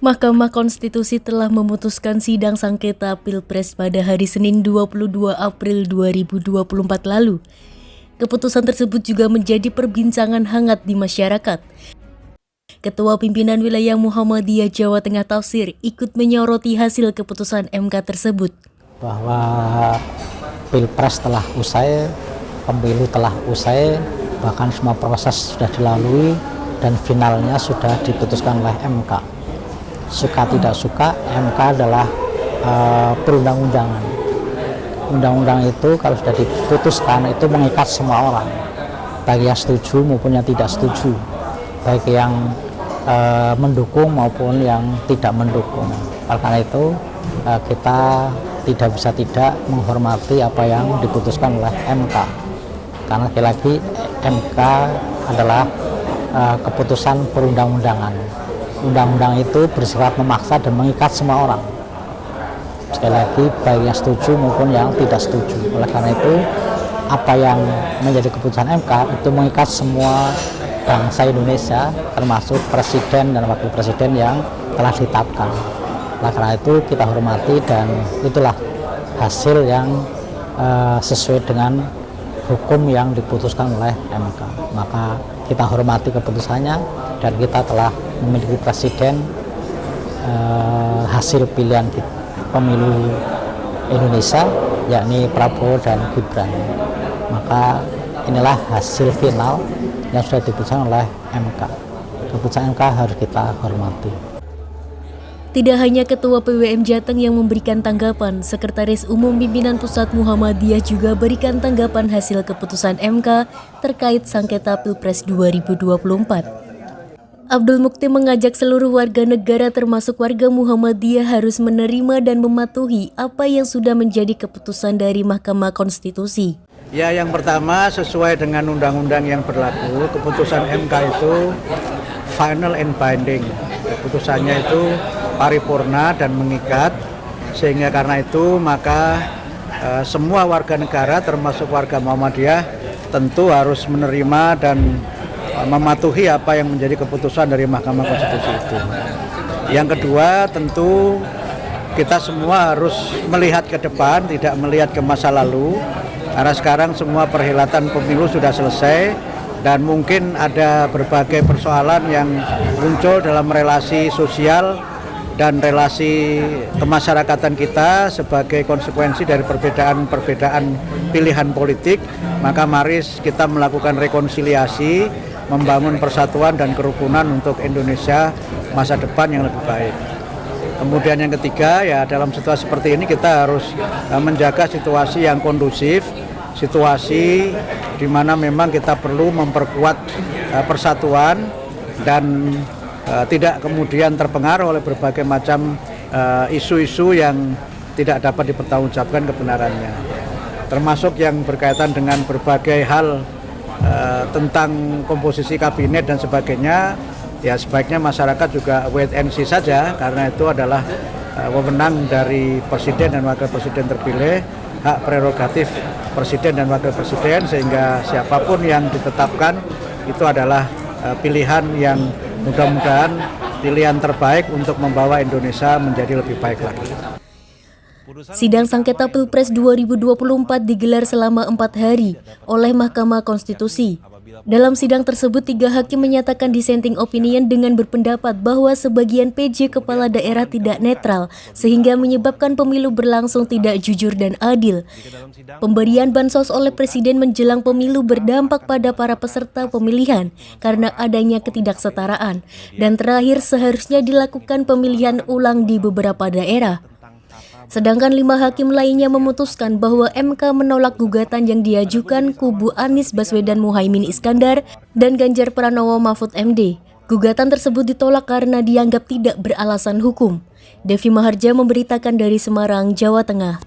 Mahkamah Konstitusi telah memutuskan sidang sengketa Pilpres pada hari Senin 22 April 2024 lalu. Keputusan tersebut juga menjadi perbincangan hangat di masyarakat. Ketua Pimpinan Wilayah Muhammadiyah Jawa Tengah Tafsir ikut menyoroti hasil keputusan MK tersebut. Bahwa Pilpres telah usai, pemilu telah usai, bahkan semua proses sudah dilalui dan finalnya sudah diputuskan oleh MK. Suka tidak suka, MK adalah perundang-undangan. Undang-undang itu kalau sudah diputuskan itu mengikat semua orang, baik yang setuju maupun yang tidak setuju, baik yang mendukung maupun yang tidak mendukung. Karena itu kita tidak bisa tidak menghormati apa yang diputuskan oleh MK. Karena lagi-lagi MK adalah keputusan perundang-undangan. Undang-undang itu bersifat memaksa dan mengikat semua orang. Sekali lagi, baik yang setuju maupun yang tidak setuju. Oleh karena itu, apa yang menjadi keputusan MK itu mengikat semua bangsa Indonesia, termasuk presiden dan wakil presiden yang telah ditetapkan. Oleh karena itu, kita hormati dan itulah hasil yang sesuai dengan hukum yang diputuskan oleh MK. Maka kita hormati keputusannya dan kita telah memiliki presiden hasil pilihan pemilu Indonesia, yakni Prabowo dan Gibran. Maka inilah hasil final yang sudah diputuskan oleh MK. Keputusan MK harus kita hormati. Tidak hanya Ketua PWM Jateng yang memberikan tanggapan, Sekretaris Umum Pimpinan Pusat Muhammadiyah juga berikan tanggapan hasil keputusan MK terkait sengketa Pilpres 2024. Abdul Mukti mengajak seluruh warga negara termasuk warga Muhammadiyah harus menerima dan mematuhi apa yang sudah menjadi keputusan dari Mahkamah Konstitusi. Ya, yang pertama sesuai dengan undang-undang yang berlaku, keputusan MK itu final and binding. Keputusannya itu paripurna dan mengikat, sehingga karena itu maka semua warga negara termasuk warga Muhammadiyah tentu harus menerima dan mematuhi apa yang menjadi keputusan dari Mahkamah Konstitusi itu. Yang kedua, tentu kita semua harus melihat ke depan, tidak melihat ke masa lalu, karena sekarang semua perhelatan pemilu sudah selesai dan mungkin ada berbagai persoalan yang muncul dalam relasi sosial dan relasi kemasyarakatan kita sebagai konsekuensi dari perbedaan-perbedaan pilihan politik. Maka mari kita melakukan rekonsiliasi, membangun persatuan dan kerukunan untuk Indonesia masa depan yang lebih baik. Kemudian yang ketiga, ya dalam situasi seperti ini kita harus menjaga situasi yang kondusif, situasi di mana memang kita perlu memperkuat persatuan dan tidak kemudian terpengaruh oleh berbagai macam isu-isu yang tidak dapat dipertanggungjawabkan kebenarannya. Termasuk yang berkaitan dengan berbagai hal tentang komposisi kabinet dan sebagainya, ya sebaiknya masyarakat juga wait and see saja, karena itu adalah wewenang dari presiden dan wakil presiden terpilih, hak prerogatif presiden dan wakil presiden, sehingga siapapun yang ditetapkan itu adalah pilihan yang mudah-mudahan pilihan terbaik untuk membawa Indonesia menjadi lebih baik lagi. Sidang sengketa Pilpres 2024 digelar selama 4 hari oleh Mahkamah Konstitusi. Dalam sidang tersebut, 3 hakim menyatakan dissenting opinion dengan berpendapat bahwa sebagian PJ kepala daerah tidak netral sehingga menyebabkan pemilu berlangsung tidak jujur dan adil. Pemberian bansos oleh Presiden menjelang pemilu berdampak pada para peserta pemilihan karena adanya ketidaksetaraan. Dan terakhir, seharusnya dilakukan pemilihan ulang di beberapa daerah. Sedangkan 5 hakim lainnya memutuskan bahwa MK menolak gugatan yang diajukan kubu Anies Baswedan Muhaimin Iskandar dan Ganjar Pranowo Mahfud MD. Gugatan tersebut ditolak karena dianggap tidak beralasan hukum. Devi Maharja memberitakan dari Semarang, Jawa Tengah.